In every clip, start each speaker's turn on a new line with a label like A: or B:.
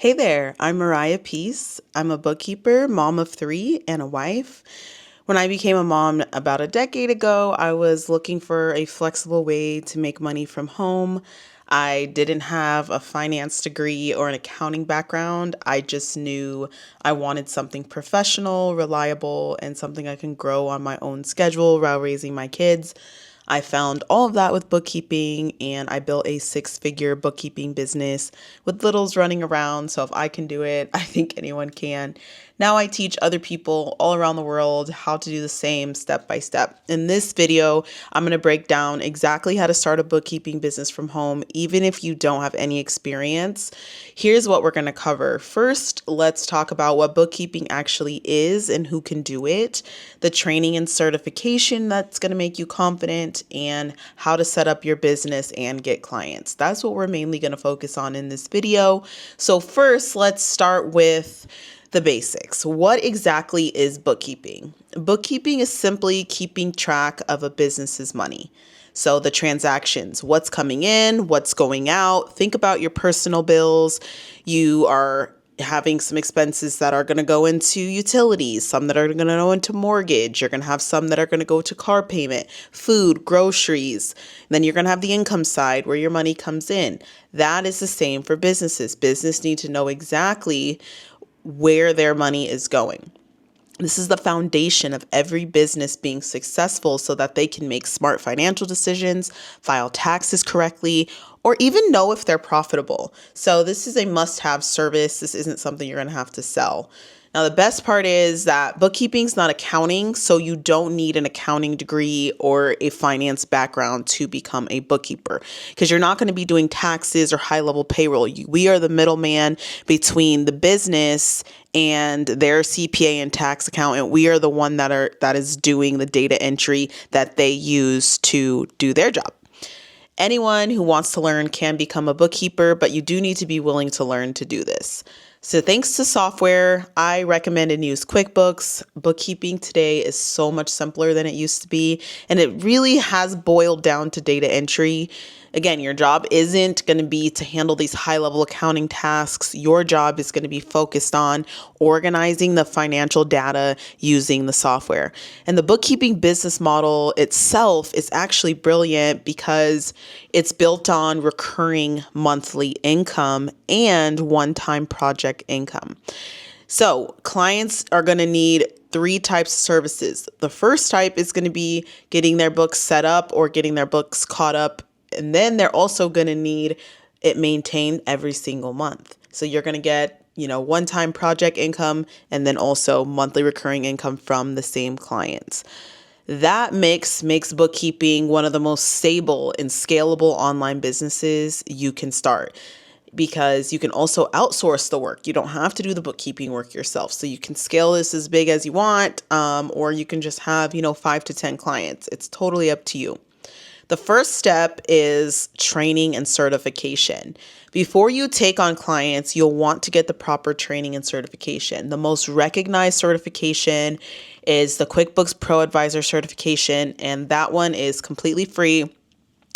A: Hey there, I'm Mariah Peace. I'm a bookkeeper, mom of three, and a wife. When I became a mom about a decade ago, I was looking for a flexible way to make money from home. I didn't have a finance degree or an accounting background. I just knew I wanted something professional, reliable, and something I can grow on my own schedule while raising my kids. I found all of that with bookkeeping, and I built a six-figure bookkeeping business with littles running around. So if I can do it, I think anyone can. Now I teach other people all around the world how to do the same step by step. In this video, I'm going to break down exactly how to start a bookkeeping business from home, even if you don't have any experience. Here's what we're going to cover. First, let's talk about what bookkeeping actually is and who can do it, the training and certification that's going to make you confident, and how to set up your business and get clients. That's what we're mainly going to focus on in this video. So first, let's start with the basics. What exactly is bookkeeping? Bookkeeping is simply keeping track of a business's money. So the transactions, what's coming in, what's going out. Think about your personal bills. You are having some expenses that are going to go into utilities, some that are going to go into mortgage. You're going to have some that are going to go to car payment, food, groceries. Then you're going to have the income side where your money comes in. That is the same for businesses. Business need to know exactly where their money is going. This is the foundation of every business being successful so that they can make smart financial decisions, file taxes correctly, or even know if they're profitable. So this is a must-have service. This isn't something you're going to have to sell. Now, the best part is that bookkeeping is not accounting, so you don't need an accounting degree or a finance background to become a bookkeeper because you're not going to be doing taxes or high-level payroll. We are the middleman between the business and their CPA and tax accountant. We are the one that is doing the data entry that they use to do their job. Anyone who wants to learn can become a bookkeeper, but you do need to be willing to learn to do this. So thanks to software, I recommend and use QuickBooks. Bookkeeping today is so much simpler than it used to be, and it really has boiled down to data entry. Again, your job isn't going to be to handle these high-level accounting tasks. Your job is going to be focused on organizing the financial data using the software. And the bookkeeping business model itself is actually brilliant because it's built on recurring monthly income and one-time project income. So clients are going to need three types of services. The first type is going to be getting their books set up or getting their books caught up. And then they're also going to need it maintained every single month. So you're going to get, one-time project income and then also monthly recurring income from the same clients. That mix makes bookkeeping one of the most stable and scalable online businesses you can start because you can also outsource the work. You don't have to do the bookkeeping work yourself. So you can scale this as big as you want, or you can just have, 5 to 10 clients. It's totally up to you. The first step is training and certification. Before you take on clients, you'll want to get the proper training and certification. The most recognized certification is the QuickBooks Pro Advisor certification, and that one is completely free.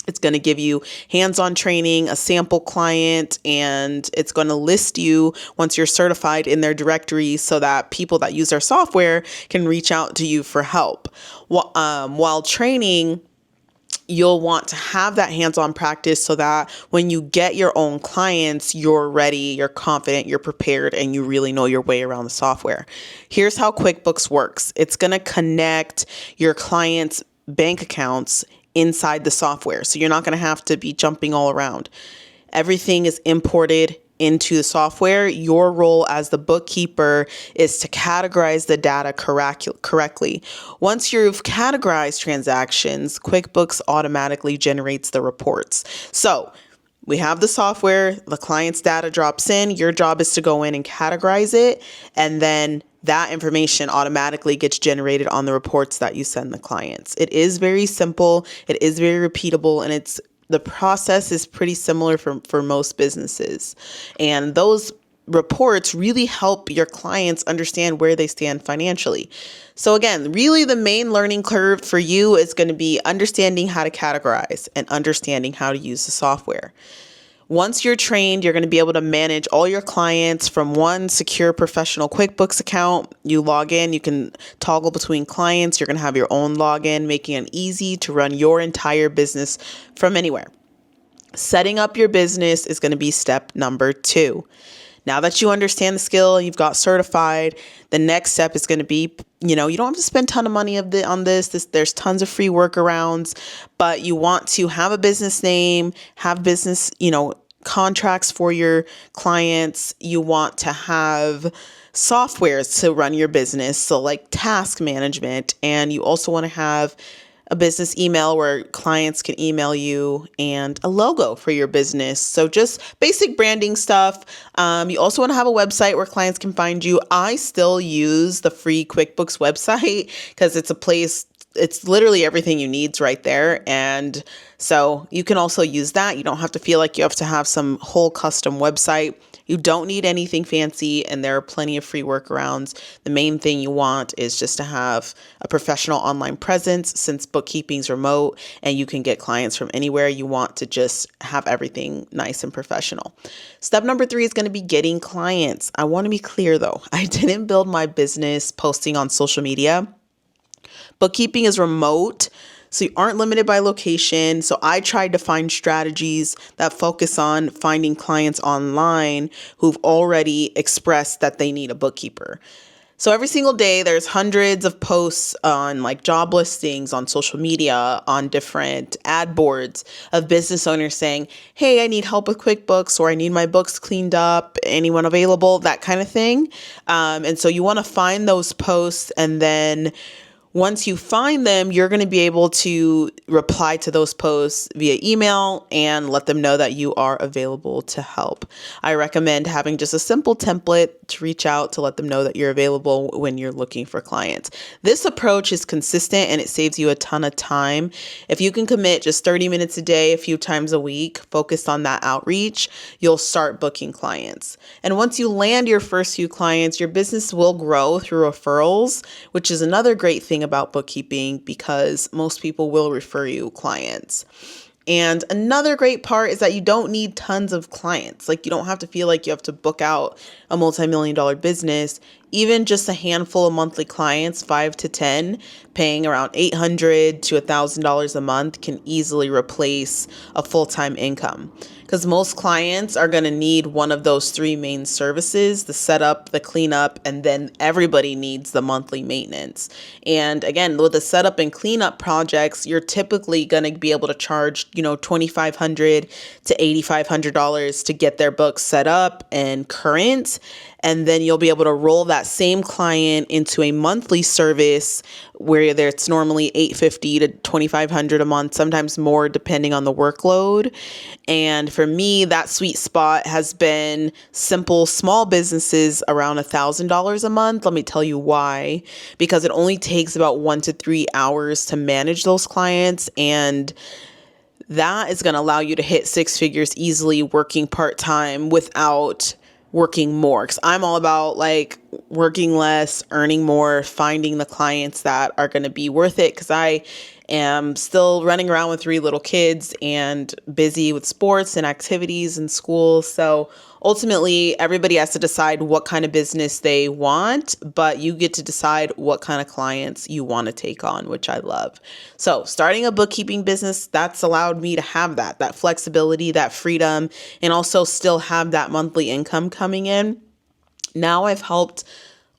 A: It's going to give you hands-on training, a sample client, and it's going to list you once you're certified in their directory so that people that use our software can reach out to you for help. While training, you'll want to have that hands-on practice so that when you get your own clients, you're ready, you're confident, you're prepared, and you really know your way around the software. Here's how QuickBooks works. It's going to connect your clients' bank accounts inside the software. So you're not going to have to be jumping all around. Everything is imported into the software. Your role as the bookkeeper is to categorize the data correctly. Once you've categorized transactions, QuickBooks automatically generates the reports. So we have the software, the client's data drops in, your job is to go in and categorize it, and then that information automatically gets generated on the reports that you send the clients. It is very simple, it is very repeatable, and the process is pretty similar for most businesses. And those reports really help your clients understand where they stand financially. So again, really the main learning curve for you is going to be understanding how to categorize and understanding how to use the software. Once you're trained, you're going to be able to manage all your clients from one secure professional QuickBooks account. You log in, you can toggle between clients. You're going to have your own login, making it easy to run your entire business from anywhere. Setting up your business is going to be step number 2. Now that you understand the skill, you've got certified, the next step is going to be, you don't have to spend a ton of money on this. There's tons of free workarounds, but you want to have a business name, have business, contracts for your clients. You want to have softwares to run your business, so like task management, and you also want to have a business email where clients can email you, and a logo for your business. So just basic branding stuff. You also want to have a website where clients can find you. I still use the free QuickBooks website because it's a place, it's literally everything you need right there. And so you can also use that. You don't have to feel like you have to have some whole custom website. You don't need anything fancy, and there are plenty of free workarounds. The main thing you want is just to have a professional online presence, since bookkeeping's remote and you can get clients from anywhere. You want to just have everything nice and professional. Step number 3 is going to be getting clients. I want to be clear though, I didn't build my business posting on social media. Bookkeeping is remote, so you aren't limited by location. So I tried to find strategies that focus on finding clients online who've already expressed that they need a bookkeeper. So every single day, there's hundreds of posts on like job listings, on social media, on different ad boards of business owners saying, hey, I need help with QuickBooks, or I need my books cleaned up, anyone available, that kind of thing. And so you want to find those posts, and then once you find them, you're going to be able to reply to those posts via email and let them know that you are available to help. I recommend having just a simple template to reach out to let them know that you're available when you're looking for clients. This approach is consistent and it saves you a ton of time. If you can commit just 30 minutes a day, a few times a week, focused on that outreach, you'll start booking clients. And once you land your first few clients, your business will grow through referrals, which is another great thing about bookkeeping, because most people will refer you clients. And another great part is that you don't need tons of clients. Like, you don't have to feel like you have to book out a multi-million-dollar business. Even just a handful of monthly clients, 5 to 10, paying around $800 to $1,000 a month, can easily replace a full-time income. Because most clients are going to need one of those 3 main services: the setup, the cleanup, and then everybody needs the monthly maintenance. And again, with the setup and cleanup projects, you're typically going to be able to charge, $2,500 to $8,500 to get their books set up and current. And then you'll be able to roll that same client into a monthly service where it's normally $850 to $2,500 a month, sometimes more depending on the workload. And for me, that sweet spot has been simple small businesses around $1,000 a month. Let me tell you why. Because it only takes about 1 to 3 hours to manage those clients, and that is going to allow you to hit 6 figures easily working part-time without working more. Because I'm all about like working less, earning more, finding the clients that are going to be worth it. Because I am still running around with 3 little kids and busy with sports and activities and school. So ultimately, everybody has to decide what kind of business they want, but you get to decide what kind of clients you want to take on, which I love. So starting a bookkeeping business, that's allowed me to have that flexibility, that freedom, and also still have that monthly income coming in. Now I've helped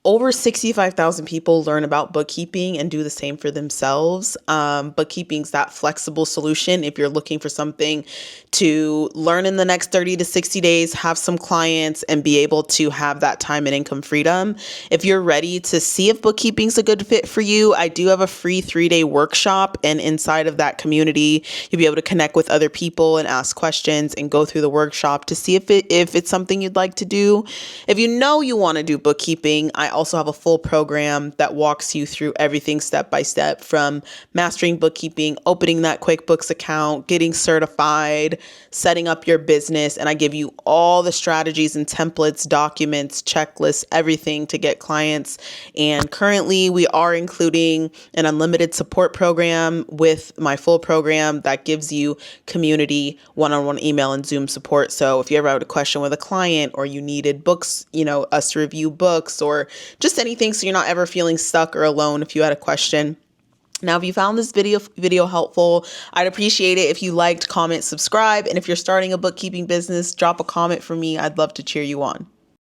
A: over 65,000 people learn about bookkeeping and do the same for themselves. Bookkeeping's that flexible solution if you're looking for something to learn in the next 30 to 60 days, have some clients, and be able to have that time and income freedom. If you're ready to see if bookkeeping's a good fit for you, I do have a free 3-day workshop, and inside of that community, you'll be able to connect with other people and ask questions and go through the workshop to see if it's something you'd like to do. If you know you want to do bookkeeping, I also have a full program that walks you through everything step by step, from mastering bookkeeping, opening that QuickBooks account, getting certified, setting up your business. And I give you all the strategies and templates, documents, checklists, everything to get clients. And currently we are including an unlimited support program with my full program that gives you community, one-on-one email and Zoom support. So if you ever had a question with a client, or you needed books, us to review books, or just anything, so you're not ever feeling stuck or alone if you had a question. Now, if you found this video helpful, I'd appreciate it if you liked, comment, subscribe. And if you're starting a bookkeeping business, drop a comment for me. I'd love to cheer you on.